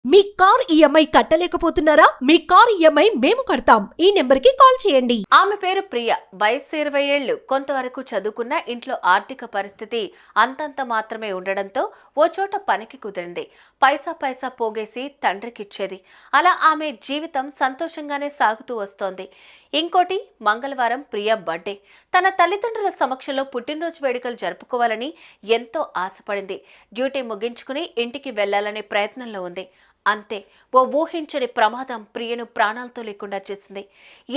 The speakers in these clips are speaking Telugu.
మీ కార్ ఈఎంఐ కట్టలేకపోతున్నారా? మీ కార్ ఈఎంఐ మేము కడతాం. ఈ నెంబర్కి కాల్ చేయండి. ఆమె పేరు ప్రియ. వయసు 20 ఏళ్లు. కొంతవరకు చదువుకున్న, ఇంట్లో ఆర్థిక పరిస్థితి అంతంత మాత్రమే ఉండడంతో ఓ చోట పనికి కుదిరింది. పైసా పోగేసి తండ్రికిచ్చేది. అలా ఆమె జీవితం సంతోషంగానే సాగుతూ వస్తోంది. ఇంకోటి, మంగళవారం ప్రియ బర్త్డే. తన తల్లిదండ్రుల సమక్షంలో పుట్టినరోజు వేడుకలు జరుపుకోవాలని ఎంతో ఆశపడింది. డ్యూటీ ముగించుకుని ఇంటికి వెళ్లాలనే ప్రయత్నంలో ఉంది. అంతే, ఓ ఊహించని ప్రమాదం ప్రియను ప్రాణాలతో లేకుండా చేసింది.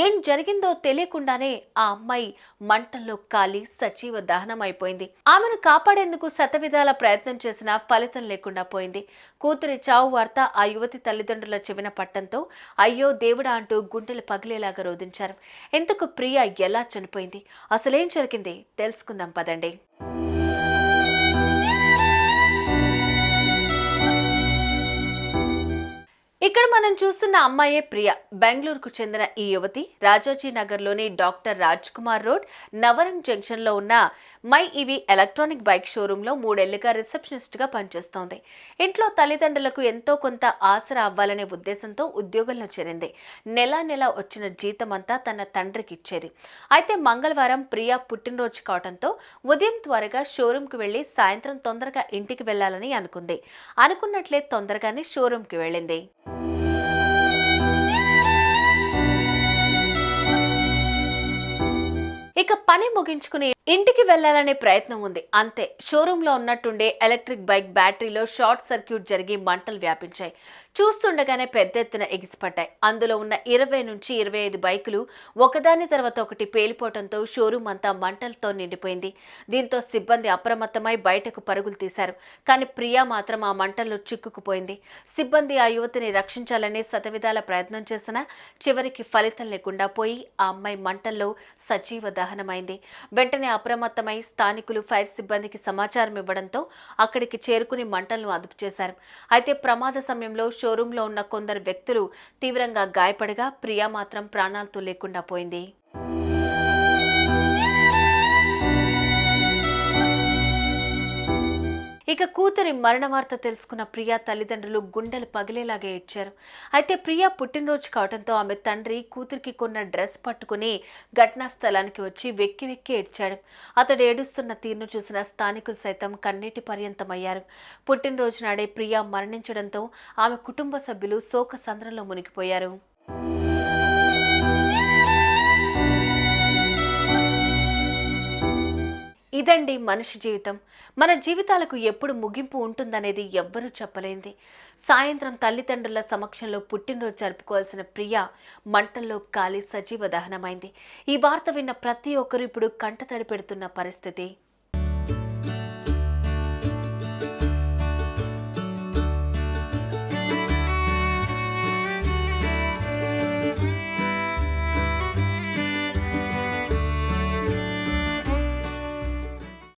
ఏం జరిగిందో తెలియకుండానే ఆ అమ్మాయి మంటల్లో కాలి సజీవ దహనం అయిపోయింది. ఆమెను కాపాడేందుకు శతవిధాల ప్రయత్నం చేసినా ఫలితం లేకుండా పోయింది. కూతురి చావు వార్త ఆ యువతి తల్లిదండ్రుల చెవిన పట్టంతో అయ్యో దేవుడా అంటూ గుండెలు పగిలేలాగా రోధించారు. ఇంతకు ప్రియ ఎలా చనిపోయింది, అసలేం జరిగింది తెలుసుకుందాం పదండి. ఇక్కడ మనం చూస్తున్న అమ్మాయే ప్రియ. బెంగళూరుకు చెందిన ఈ యువతి రాజోజీ నగర్లోని doctor Raj Kumar road, Navrang junction లో ఉన్న మై ఇవి ఎలక్ట్రానిక్ బైక్ షోరూంలో 3 ఏళ్లుగా రిసెప్షనిస్ట్ గా పనిచేస్తోంది. ఇంట్లో తల్లిదండ్రులకు ఎంతో కొంత ఆసరా అవ్వాలనే ఉద్దేశంతో ఉద్యోగంలో చేరింది. నెల వచ్చిన జీతం అంతా తన తండ్రికి ఇచ్చేది. అయితే మంగళవారం ప్రియ పుట్టినరోజు కావడంతో ఉదయం త్వరగా షోరూంకి వెళ్లి సాయంత్రం తొందరగా ఇంటికి వెళ్లాలని అనుకుంది. అనుకున్నట్లే తొందరగానే షోరూంకి వెళ్ళింది. ఇక పని ముగించుకుని ఇంటికి వెళ్లాలనే ప్రయత్నం ఉంది. అంతే, షోరూంలో ఉన్నట్టుండే ఎలక్ట్రిక్ బైక్ బ్యాటరీలో షార్ట్ సర్క్యూట్ జరిగి మంటలు వ్యాపించాయి. చూస్తుండగానే పెద్ద ఎత్తున ఎగిసిపడ్డాయి. అందులో ఉన్న 20 నుంచి 25 బైకులు ఒకదాని తర్వాత ఒకటి పేలిపోవడంతో షోరూం అంతా మంటలతో నిండిపోయింది. దీంతో సిబ్బంది అప్రమత్తమై బయటకు పరుగులు తీశారు. కానీ ప్రియా మాత్రం ఆ మంటల్లో చిక్కుకుపోయింది. సిబ్బంది ఆ యువతిని రక్షించాలని శతవిధాల ప్రయత్నం చేసినా చివరికి ఫలితం లేకుండా పోయి ఆ అమ్మాయి మంటల్లో సజీవ దహనమైంది. వెంటనే అప్రమత్తమై స్థానికులు ఫైర్ సిబ్బందికి సమాచారం ఇవ్వడంతో అక్కడికి చేరుకుని మంటలను అదుపు చేశారు. అయితే ప్రమాద సమయంలో షోరూంలో ఉన్న కొందరు వ్యక్తులు తీవ్రంగా గాయపడగా ప్రియా మాత్రం ప్రాణాలతో లేకుండా పోయింది. ఇక కూతురి మరణ వార్త తెలుసుకున్న ప్రియా తల్లిదండ్రులు గుండెలు పగిలేలాగా ఏడ్చారు. అయితే ప్రియా పుట్టినరోజు కావడంతో ఆమె తండ్రి కూతురికి కొన్న డ్రెస్ పట్టుకుని ఘటనా స్థలానికి వచ్చి వెక్కి ఏడ్చాడు. అతడు ఏడుస్తున్న తీరును చూసిన స్థానికులు సైతం కన్నీటి పర్యంతమయ్యారు. పుట్టినరోజు నాడే ప్రియా మరణించడంతో ఆమె కుటుంబ సభ్యులు శోక సంద్రంలో మునిగిపోయారు. ఇదండి మనిషి జీవితం. మన జీవితాలకు ఎప్పుడు ముగింపు ఉంటుందనేది ఎవ్వరూ చెప్పలేంది. సాయంత్రం తల్లిదండ్రుల సమక్షంలో పుట్టినరోజు జరుపుకోవాల్సిన ప్రియ మంటల్లో కాలి సజీవ దహనమైంది. ఈ వార్త విన్న ప్రతి ఒక్కరూ ఇప్పుడు కంటతడి పెడుతున్న పరిస్థితి.